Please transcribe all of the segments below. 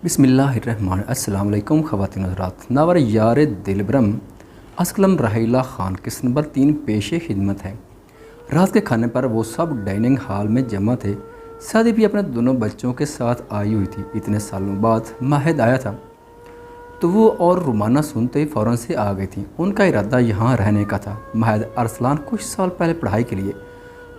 बिस्मिल्लाहिर्रहमान अस्सलाम वालेकुम ख़वातीन हज़रात। नावर यार दिलबरम असलम रहीला ख़ान किस्त नंबर 3 पेशे खिदमत है। रात के खाने पर वो सब डाइनिंग हॉल में जमा थे। शादी भी अपने दोनों बच्चों के साथ आई हुई थी। इतने सालों बाद माहिद आया था तो वो और रुमाना सुनते ही फ़ौरन से आ गई थी। उनका इरादा यहाँ रहने का था। माहिद अरसलान कुछ साल पहले पढ़ाई के लिए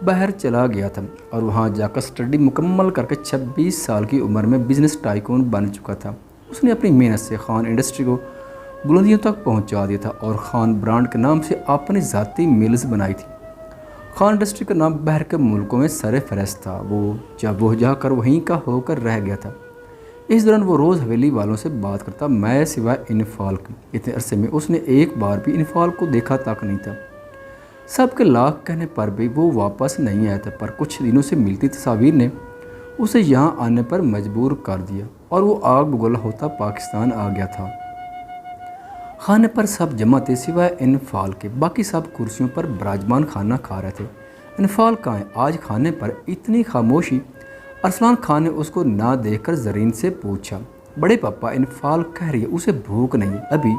बाहर चला गया था और वहाँ जाकर स्टडी मुकम्मल करके 26 साल की उम्र में बिज़नेस टाइकून बन चुका था। उसने अपनी मेहनत से खान इंडस्ट्री को बुलंदियों तक पहुँचा दिया था और खान ब्रांड के नाम से अपनी ज़ाती मिल्स बनाई थी। खान इंडस्ट्री का नाम बाहर के मुल्कों में सर फहरिस्त था। वो जाकर वहीं का होकर रह गया था। इस दौरान वो रोज़ हवेली वालों से बात करता, मैं सिवाय इनफाल के। इतने अरसे में उसने एक बार भी इनफाल को देखा तक नहीं था। सबके लाख कहने पर भी वो वापस नहीं आया था, पर कुछ दिनों से मिलती तस्वीर ने उसे यहाँ आने पर मजबूर कर दिया और वो आग बगोला होता पाकिस्तान आ गया था। खाने पर सब जमा थे सिवाय इनफाल के। बाकी सब कुर्सियों पर विराजमान खाना खा रहे थे। इनफाल कहाँ है? आज खाने पर इतनी खामोशी। अरसलान खान ने उसको ना देखकर जरीन से पूछा, बड़े पापा इनफाल कह रही है उसे भूख नहीं है अभी।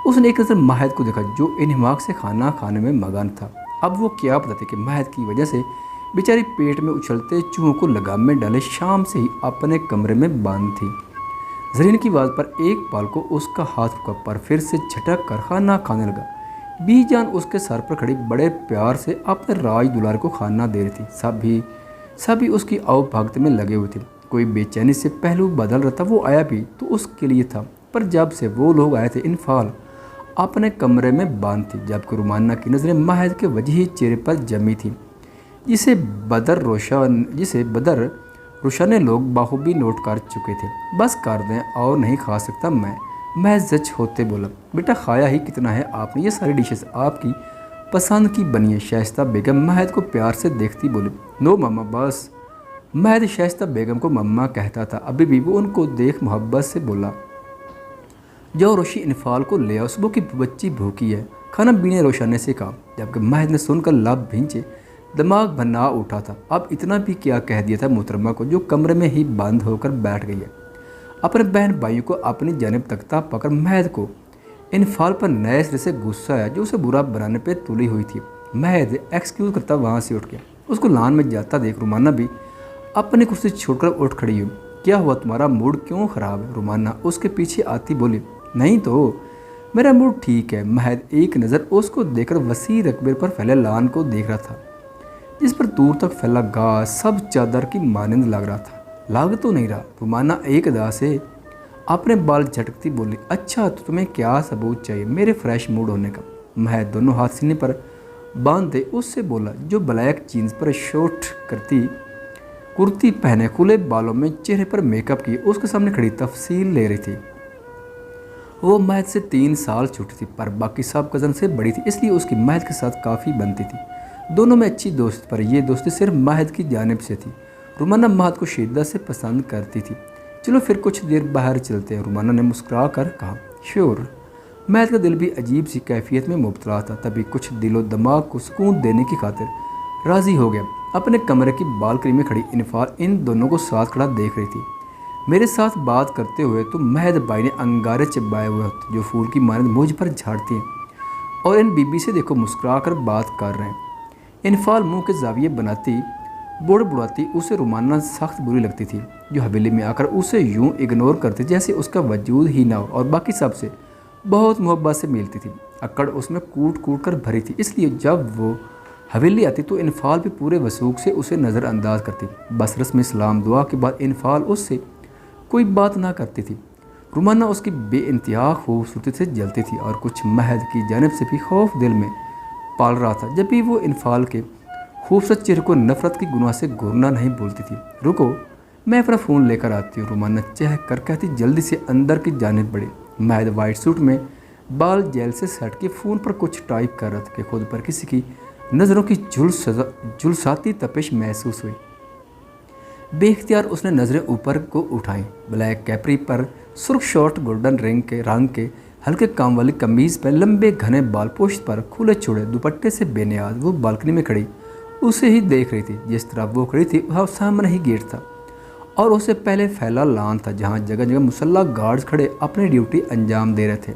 उसने एक नज़र माहिद को देखा जो इन्हिमाक से खाना खाने में मगन था। अब वो क्या पता था कि माहिद की वजह से बेचारी पेट में उछलते चूहों को लगाम में डाले शाम से ही अपने कमरे में बंद थी। जरीन की आवाज़ पर एक पाल को उसका हाथ रुका, पर फिर से झटक कर खाना खाने लगा। बीजान उसके सर पर खड़ी बड़े प्यार से अपने राज दुलार को खाना दे रही थी। सभी उसकी आओ भगत में लगे हुए थे। कोई बेचैनी से पहलू बदल रहा था। वो आया भी तो उसके लिए था, पर जब से वो लोग आए थे इनफाल अपने कमरे में बंद थी, जबकि रुमाना की नज़रें माहिद के वजही चेहरे पर जमी थी, जिसे बदर रोशा ने लोग बाखूबी नोट कर चुके थे। बस कर दें और नहीं खा सकता मैं जच होते बोला, बेटा खाया ही कितना है आपने? ये सारी डिशेस आपकी पसंद की बनी है। शाइस्ता बेगम माहिद को प्यार से देखती बोली, नो मम्मा बस। माहिद शाइस्ता बेगम को मम्मा कहता था। अभी भी वो उनको देख मोहब्बत से बोला, जो रोशी इनफाल को ले आओ, सुबह की बच्ची भूखी है। खाना बीने रोशा ने से कहा, जबकि माहिद ने सुनकर लब भिंचे दिमाग बना उठा था। अब इतना भी क्या कह दिया था मोहतरमा को, जो कमरे में ही बंद होकर बैठ गई है। अपने बहन भाइयों को अपनी जानिब तकता पकड़ माहिद को इनफाल पर नए सिरे से गुस्सा आया, जो उसे बुरा बनाने पर तुली हुई थी। माहिद एक्सक्यूज़ करता वहाँ से उठ गया। उसको लान में जाता देख रुमाना भी अपनी कुर्सी छोड़कर उठ खड़ी हुई। क्या हुआ, तुम्हारा मूड क्यों ख़राब है? रुमाना उसके पीछे आती बोली, नहीं तो मेरा मूड ठीक है। माहिद एक नज़र उसको देखकर वसी रकबे पर फैले लान को देख रहा था, जिस पर दूर तक फैला घास सब चादर की मानंद लग रहा था। लाग तो नहीं रहा। रुमाना एक अदा से अपने बाल झटकती बोली, अच्छा तो तुम्हें क्या सबूत चाहिए मेरे फ्रेश मूड होने का? माहिद दोनों हाथ सीने पर बांध दे उससे बोला, जो ब्लैक जीन्स पर शॉर्ट करती कुर्ती पहने खुले बालों में चेहरे पर मेकअप किए उसके सामने खड़ी तफसील ले रही थी। वो माहिद से 3 साल छोटी थी, पर बाकी सब कज़न से बड़ी थी, इसलिए उसकी माहिद के साथ काफ़ी बनती थी। दोनों में अच्छी दोस्त, पर यह दोस्ती सिर्फ माहिद की जानिब से थी। रुमाना माहिद को शिद्दत से पसंद करती थी। चलो फिर कुछ देर बाहर चलते हैं, रुमाना ने मुस्कुरा कर कहा। श्योर। माहिद का दिल भी अजीब सी कैफियत में मुब्तला था। तभी कुछ दिलो दिमाग को सुकून देने की खातिर राज़ी हो गया। अपने कमरे की बालकनी में खड़ी इनफाल इन दोनों को साथ खड़ा देख रही थी। मेरे साथ बात करते हुए तो माहिद भाई ने अंगारे चिपकाए हुए होते जो फूल की मानंद मुझ पर झाड़ती हैं, और इन बीबी से देखो मुस्कुरा कर बात कर रहे हैं। इनफाल मुंह के जाविये बनाती बुड़ाती उसे रुमाना सख्त बुरी लगती थी, जो हवेली में आकर उसे यूं इग्नोर करती जैसे उसका वजूद ही ना हो, और बाकी सबसे बहुत मोहब्बत से मिलती थी। अकड़ उसमें कूट कूट कर भरी थी, इसलिए जब वो हवेली आती तो इनफाल भी पूरे वसूख से उसे नज़रअंदाज करती। बस रस्म इस्लाम दुआ के बाद इनफाल उससे कोई बात ना करती थी। रुमाना उसकी बेइंतहा खूबसूरती से जलती थी और कुछ माहिद की जानिब से भी खौफ दिल में पाल रहा था। जब भी वो इनफाल के खूबसूरत चेहरे को नफरत की गुनाह से घूरना नहीं बोलती थी। रुको मैं अपना फ़ोन लेकर आती हूँ, रुमाना चहक कर कहती जल्दी से अंदर की जानिब बढ़ी। माहिद वाइट सूट में बाल जेल से सट के फ़ोन पर कुछ टाइप कर रहा था कि खुद पर किसी की नज़रों की झुलसाती तपिश महसूस हुई। बेख्तियार उसने नज़रें ऊपर को उठाईं। ब्लैक कैपरी पर सुर्ख शॉर्ट गोल्डन रंग के हल्के काम वाली कमीज़ पर लंबे घने बाल, पोस्ट पर खुले छोड़े दुपट्टे से बेनियाज वो बालकनी में खड़ी उसे ही देख रही थी। जिस तरह वो खड़ी थी वह सामने ही गेट था और उससे पहले फैला लॉन था जहाँ जगह जगह मुसल्ला गार्ड्स खड़े अपनी ड्यूटी अंजाम दे रहे थे।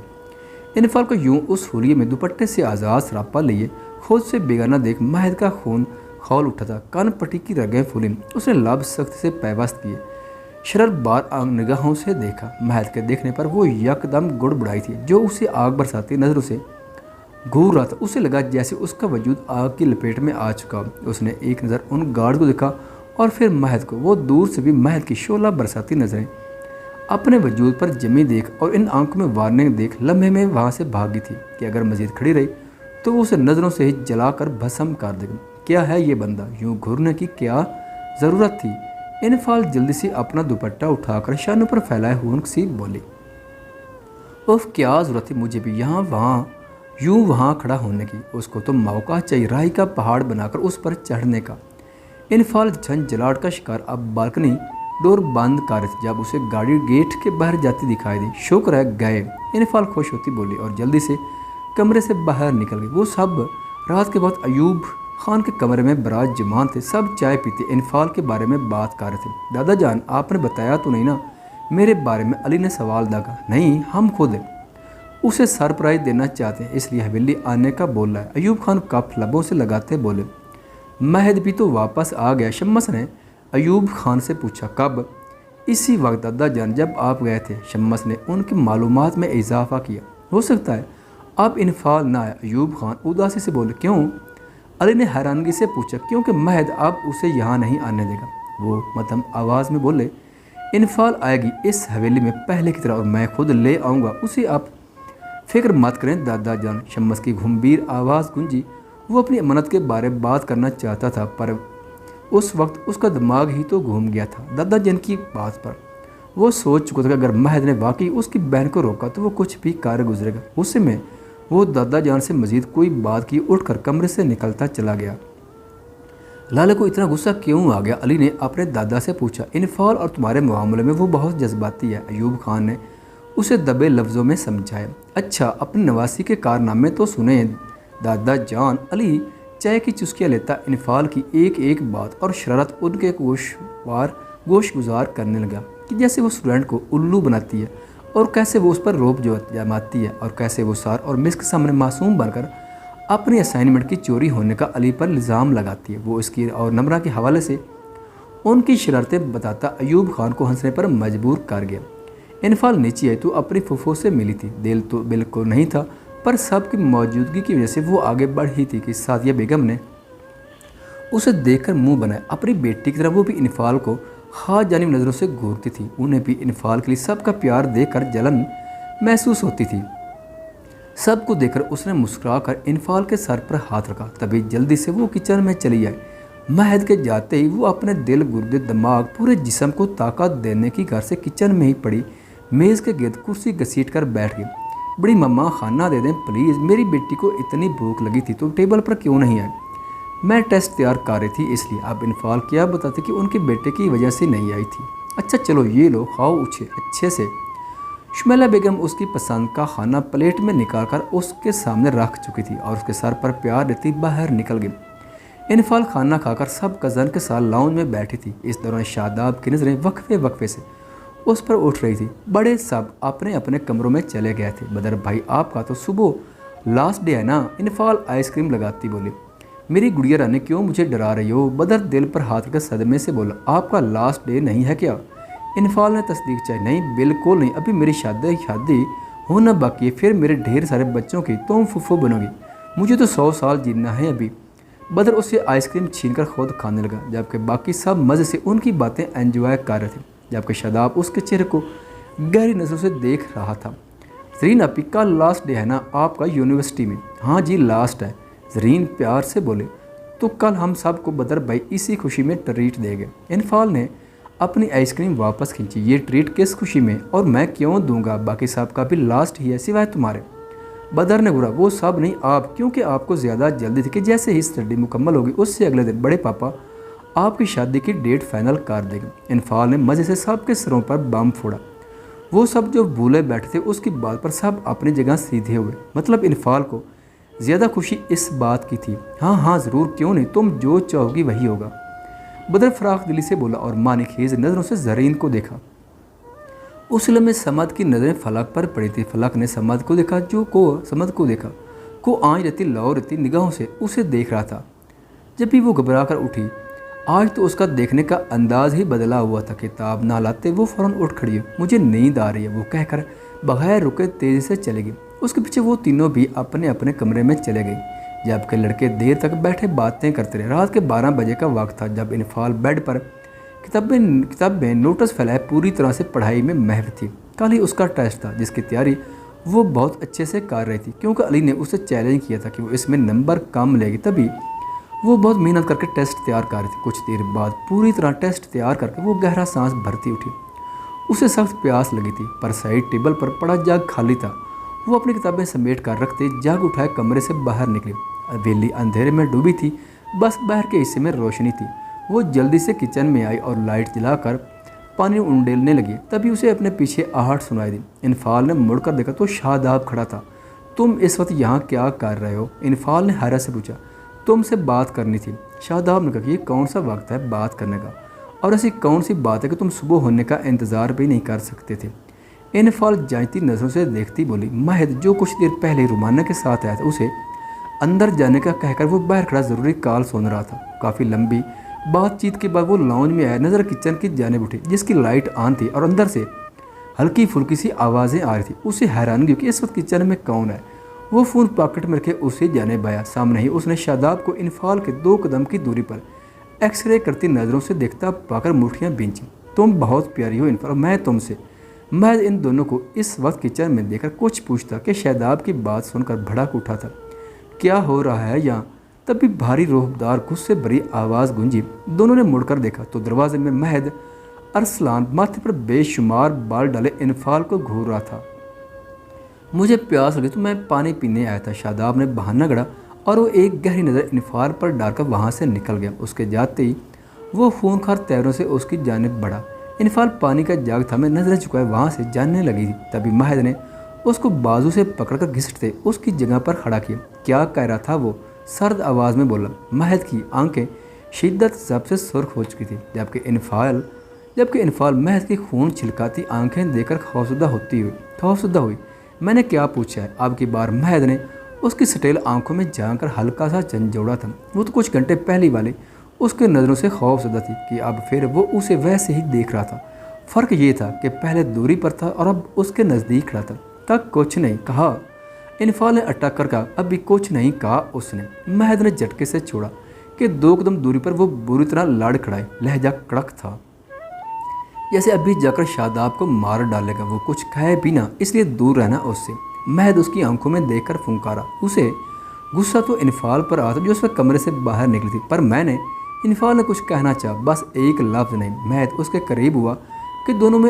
इनफाल को यूं उस हुलिये में दुपट्टे से आज़ाद सरापा लिए खुद से बेगाना देख महद का खून खौल उठा था। कान पट्टी की रगें फूली, उसने लब सख्त से पैबस्त किए, शरर बार निगाहों से देखा। महद के देखने पर वो यकदम गुड़बुड़ाई थी जो उसे आग बरसाती नज़रों से घूर रहा था। उसे लगा जैसे उसका वजूद आग की लपेट में आ चुका। उसने एक नज़र उन गार्ड को देखा और फिर महद को। वो दूर से भी महद की शोला बरसाती नज़रें अपने वजूद पर जमी देख और इन आंखों में वार्निंग देख लम्हे में वहाँ से भागी थी कि अगर मजीद खड़ी रही तो वो उसे नज़रों से ही जलाकर भस्म कर देगा। क्या है ये बंदा, यूँ घूरने की क्या ज़रूरत थी? इनफाल जल्दी से अपना दुपट्टा उठाकर शानों पर फैलाए हुए सी बोली, उफ क्या ज़रूरत थी मुझे भी यहाँ वहाँ खड़ा होने की। उसको तो मौका चाहिए राही का पहाड़ बनाकर उस पर चढ़ने का। इनफाल झंझलाहट का शिकार अब बालकनी डोर बंद कर थी जब उसे गाड़ी गेट के बाहर जाती दिखाई दी। शुक्र है गए, इनफाल खुश होती बोली और जल्दी से कमरे से बाहर निकल गई। वो सब रात के बाद अयूब खान के कमरे में बराजमान थे। सब चाय पीते इनफाल के बारे में बात कर रहे थे। दादा जान आपने बताया तो नहीं ना मेरे बारे में? अली ने सवाल दागा। नहीं, हम खुद उसे सरप्राइज देना चाहते हैं इसलिए हवेली आने का बोल रहा है। अयूब खान कप लबों से लगाते बोले। महद भी तो वापस आ गया? शम्मस ने अयूब खान से पूछा। कब? इसी वक्त दादा जान जब आप गए थे। शम्मस ने उनकी मालूमात में इजाफा किया। हो सकता है आप इनफाल ना आए। अयूब खान उदासी से बोले। क्यों? अली ने हैरानगी से पूछा। क्योंकि महद अब उसे यहाँ नहीं आने देगा। वो मध्यम आवाज़ में बोले, इनफाल आएगी इस हवेली में पहले की तरह और मैं खुद ले आऊँगा उसे, आप फिक्र मत करें दादा जान। शम्मस की गंभीर आवाज़ गूंजी। वो अपनी अमानत के बारे में बात करना चाहता था पर उस वक्त उसका दिमाग ही तो घूम गया था दादा जान की बात पर। वो सोच चुका था कि अगर महद ने वाकई उसकी बहन को रोका तो वो कुछ भी कार गुजरेगा। उसी में वो दादा जान से मजीद कोई बात की उठकर कमरे से निकलता चला गया। लाले को इतना गुस्सा क्यों आ गया? अली ने अपने दादा से पूछा। इनफाल और तुम्हारे मामले में वो बहुत जज्बाती है, अयूब खान ने उसे दबे लफ्ज़ों में समझाया। अच्छा, अपनी नवासी के कारनामे तो सुने दादा जान। अली चाय की चुस्कियाँ लेता इनफाल की एक एक बात और शरारत उनके गोश गुजार करने लगा कि जैसे वो स्टूडेंट को उल्लू बनाती है और कैसे वो उस पर रोब जमाती है और कैसे वो सार और मिस के सामने मासूम बनकर अपनी असाइनमेंट की चोरी होने का अली पर इल्ज़ाम लगाती है। वो इसकी और नम्रा के हवाले से उनकी शरारतें बताता अयूब खान को हंसने पर मजबूर कर गया। इनफाल नीचे आई तो अपनी फुफो से मिली थी। दिल तो बिल्कुल नहीं था पर सबकी मौजूदगी की वजह से वो आगे बढ़ ही थी कि सादिया बेगम ने उसे देखकर मुंह बनाया। अपनी बेटी की तरह वो भी इनफाल को खास जानिब नज़रों से घूरती थी। उन्हें भी इनफाल के लिए सबका प्यार देखकर जलन महसूस होती थी। सबको देखकर उसने मुस्कुराकर इनफाल के सर पर हाथ रखा। तभी जल्दी से वो किचन में चली आई। महद के जाते ही वो अपने दिल गुर्दे दिमाग पूरे जिस्म को ताकत देने की घर से किचन में ही पड़ी मेज़ के गिर्द कुर्सी घसीट कर बैठ गई। बड़ी मम्मा खाना दे दें प्लीज़, मेरी बेटी को इतनी भूख लगी थी तो टेबल पर क्यों नहीं आई? मैं टेस्ट तैयार कर रही थी इसलिए। अब इनफाल क्या बताते कि उनके बेटे की वजह से नहीं आई थी। अच्छा चलो ये लो, खाओ अच्छे से। शुमैला बेगम उसकी पसंद का खाना प्लेट में निकाल कर उसके सामने रख चुकी थी और उसके सर पर प्यार देती बाहर निकल गई। इनफाल खाना खाकर सब कज़न के साथ लाउंज में बैठी थी। इस दौरान शादाब की नज़रें वक्फे से उस पर उठ रही थी। बड़े सब अपने अपने कमरों में चले गए थे। बदर भाई आपका तो सुबह लास्ट डे है ना? इनफाल आइसक्रीम लगाती बोली। मेरी गुड़िया रानी क्यों मुझे डरा रही हो? बदर दिल पर हाथ रखकर सदमे से बोला। आपका लास्ट डे नहीं है क्या? इनफाल ने तस्दीक चाहिए। नहीं बिल्कुल नहीं, अभी मेरी शादी होना बाकी है, फिर मेरे ढेर सारे बच्चों की तुम फुफ्फो बनोगी। मुझे तो 100 साल जीना है अभी। बदर उससे आइसक्रीम छीनकर खुद खाने लगा जबकि बाकी सब मज़े से उनकी बातें एंजॉय कर रहे थे। जबकि शादाब उसके चेहरे को गहरी नज़रों से देख रहा था। ज़रीन अपी का लास्ट डे है ना आपका यूनिवर्सिटी में? हाँ जी लास्ट है, ज़रीन प्यार से बोले। तो कल हम सब को बदर भाई इसी खुशी में ट्रीट देंगे। इनफाल ने अपनी आइसक्रीम वापस खींची। ये ट्रीट किस खुशी में? और मैं क्यों दूंगा? बाकी सब का भी लास्ट ही है सिवाय तुम्हारे। बदर ने बुरा। वो सब नहीं आप, क्योंकि आपको ज़्यादा जल्दी थी कि जैसे ही स्टडी मुकम्मल होगी उससे अगले दिन बड़े पापा आपकी शादी की डेट फाइनल कर देंगे। इनफाल ने मज़े से सबके सिरों पर बम फोड़ा। वो सब जो भूले बैठे थे उसकी बात पर सब अपनी जगह सीधे हुए। मतलब इनफाल को ज़्यादा खुशी इस बात की थी। हाँ ज़रूर, क्यों नहीं, तुम जो चाहोगी वही होगा। بدر فراخ دلی سے بولا اور معنی خیز نظروں سے زرین کو دیکھا۔ اس لمحے سمد کی نظریں فلک پر پڑی تھی۔ فلک نے سمد کو دیکھا کو آنچ رہتی لاؤ رہتی نگاہوں سے اسے دیکھ رہا تھا۔ جب بھی وہ گھبرا کر اٹھی، آج تو اس کا دیکھنے کا انداز ہی بدلا ہوا تھا۔ کتاب نہ لاتے وہ فوراً اٹھ کھڑی ہوئی۔ مجھے نیند آ رہی ہے وہ کہہ کر بغیر رکے تیزی سے چلے گئی۔ اس کے پیچھے وہ تینوں بھی اپنے اپنے کمرے میں چلے گئے، جبکہ لڑکے دیر تک بیٹھے باتیں کرتے رہے۔ رات کے 12 بجے کا وقت تھا جب انفعال بیڈ پر کتاب میں نوٹس پھیلائے پوری طرح سے پڑھائی میں محو تھی۔ کل ہی اس کا ٹیسٹ تھا جس کی تیاری وہ بہت اچھے سے کر رہی تھی، کیونکہ علی نے اسے چیلنج کیا تھا کہ وہ اس میں نمبر کم لے گی۔ تبھی وہ بہت محنت کر کے ٹیسٹ تیار کر رہی تھی۔ کچھ دیر بعد پوری طرح ٹیسٹ تیار کر کے وہ گہرا سانس بھرتی اٹھی۔ اسے سخت پیاس لگی تھی، پر سائڈ ٹیبل پر پڑا جگ خالی تھا۔ وہ اپنی کتابیں سمیٹ کر رکھتے جگ اٹھائے کمرے سے باہر نکلی۔ حویلی اندھیرے میں ڈوبی تھی، بس باہر کے حصے میں روشنی تھی۔ وہ جلدی سے کچن میں آئی اور لائٹ جلا کر پانی انڈیلنے لگی۔ تبھی اسے اپنے پیچھے آہٹ سنائی دی۔ انفعال نے مڑ کر دیکھا تو شاداب کھڑا تھا۔ تم اس وقت یہاں کیا کر رہے ہو؟ انفعال نے حیرت سے پوچھا۔ تم سے بات کرنی تھی۔ شاداب نے کہا کہ یہ کون سا وقت ہے بات کرنے کا، اور ایسی کون سی بات ہے کہ تم صبح ہونے کا انتظار بھی نہیں کر سکتے تھے؟ انفعال جانتی نظروں سے دیکھتی بولی، مہد جو کچھ دیر پہلے رومانہ کے ساتھ آیا تھا اسے اندر جانے کا کہہ کر وہ باہر کھڑا ضروری کال سن رہا تھا۔ کافی لمبی بات چیت کے بعد وہ لاؤنج میں آیا، نظر کچن کی جانب اٹھی جس کی لائٹ آن تھی اور اندر سے ہلکی پھلکی سی آوازیں آ رہی تھی۔ اسے حیرانگی کہ اس وقت کچن میں کون ہے۔ وہ فون پاکٹ میں رکھے اسے جانب آیا۔ سامنے ہی اس نے شاداب کو انفعال کے 2 قدم کی دوری پر ایکس رے کرتی نظروں سے دیکھتا پا کر مٹھیاں بھینچیں۔ تم بہت پیاری ہو انفعال، میں تم سے۔ مہد ان دونوں کو اس وقت کچن میں دیکھ کر کچھ پوچھتا کہ شاداب کی بات سن کر بھڑک اٹھا تھا۔ کیا ہو رہا ہے یہاں؟ تب بھی بھاری روحدار غصے بھری آواز گونجی۔ دونوں نے مڑ کر دیکھا تو دروازے میں مہد ارسلان ماتھے پر بے شمار بال ڈالے انفعال کو گھور رہا تھا۔ مجھے پیاس لگی تو میں پانی پینے آیا تھا، شاداب نے بہانہ گڑھا اور وہ ایک گہری نظر انفعال پر ڈال کر وہاں سے نکل گیا۔ اس کے جاتے ہی وہ خونخوار تیروں سے اس کی جانب بڑھا۔ انفعال پانی کا جاگ تھامے نظریں چکائے وہاں سے جانے لگی تھی۔ تبھی مہد نے اس کو بازو سے پکڑ کر گھسٹتے اس کی جگہ پر کھڑا کیا۔ کیا کہہ رہا تھا وہ؟ سرد آواز میں بولا۔ مہد کی آنکھیں شدت ضبط سے سرخ ہو چکی تھی، جبکہ انفعال مہد کی خون چھلکاتی آنکھیں دیکھ کر خوفزدہ ہوئی۔ میں نے کیا پوچھا ہے؟ اب کی بار مہد نے اس کی سٹیل آنکھوں میں جھانک کر ہلکا سا جھنجھوڑا تھا۔ وہ تو کچھ گھنٹے پہلی والی اس کے نظروں سے خوفزدہ تھی کہ اب پھر وہ اسے ویسے ہی دیکھ رہا تھا۔ فرق یہ تھا کہ پہلے دوری پر تھا اور اب اس کے نزدیک کھڑا تھا۔ تک کچھ نہیں کہا؟ انفعال نے اٹک کر کہا۔ اب بھی کچھ نہیں کہا اس نے۔ مہد نے جھٹکے سے چھوڑا کہ 2 قدم دوری پر وہ بری طرح لڑ کھڑائے، لہجہ کڑک تھا جیسے ابھی جا کر شاداب کو مار ڈالے گا۔ وہ کچھ کہے بھی نہ، اس لیے دور رہنا اس سے۔ مہد اس کی آنکھوں میں دیکھ کر پھنکارا۔ اسے غصہ تو انفعال پر آتا جو اس وقت کمرے سے باہر نکلی تھی، پر میں نے انفعال نے کچھ کہنا چاہا، بس ایک لفظ نہیں۔ مہد اس کے قریب ہوا کہ دونوں میں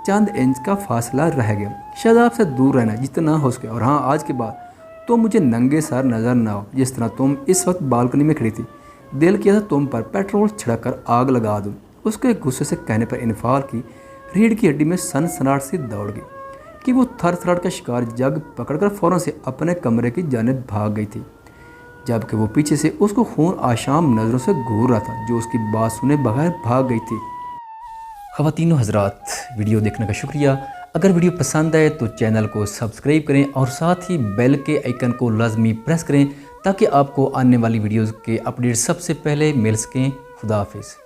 چند انچ کا فاصلہ رہ گیا۔ شاداب سے دور رہنا جتنا ہو سکے، اور ہاں آج کے بعد تم مجھے ننگے سر نظر نہ آؤ جس طرح تم اس وقت بالکنی میں کھڑی تھی۔ دل کیا تھا تم پر پیٹرول چھڑک کر آگ لگا دوں۔ اس کے غصے سے کہنے پر انفعال کی ریڑھ کی ہڈی میں سنسناہٹ سی دوڑ گئی کہ وہ تھر تھراہٹ کا شکار جگ پکڑ کر فوراً سے اپنے کمرے کی جانب بھاگ گئی تھی، جبکہ وہ پیچھے سے اس کو خون آشام نظروں سے گھور رہا تھا جو اس کی بات سنے بغیر بھاگ گئی تھی۔ خواتین و حضرات، ویڈیو دیکھنے کا شکریہ۔ اگر ویڈیو پسند آئے تو چینل کو سبسکرائب کریں اور ساتھ ہی بیل کے آئیکن کو لازمی پریس کریں تاکہ آپ کو آنے والی ویڈیوز کے اپڈیٹ سب سے پہلے مل سکیں۔ خدا حافظ۔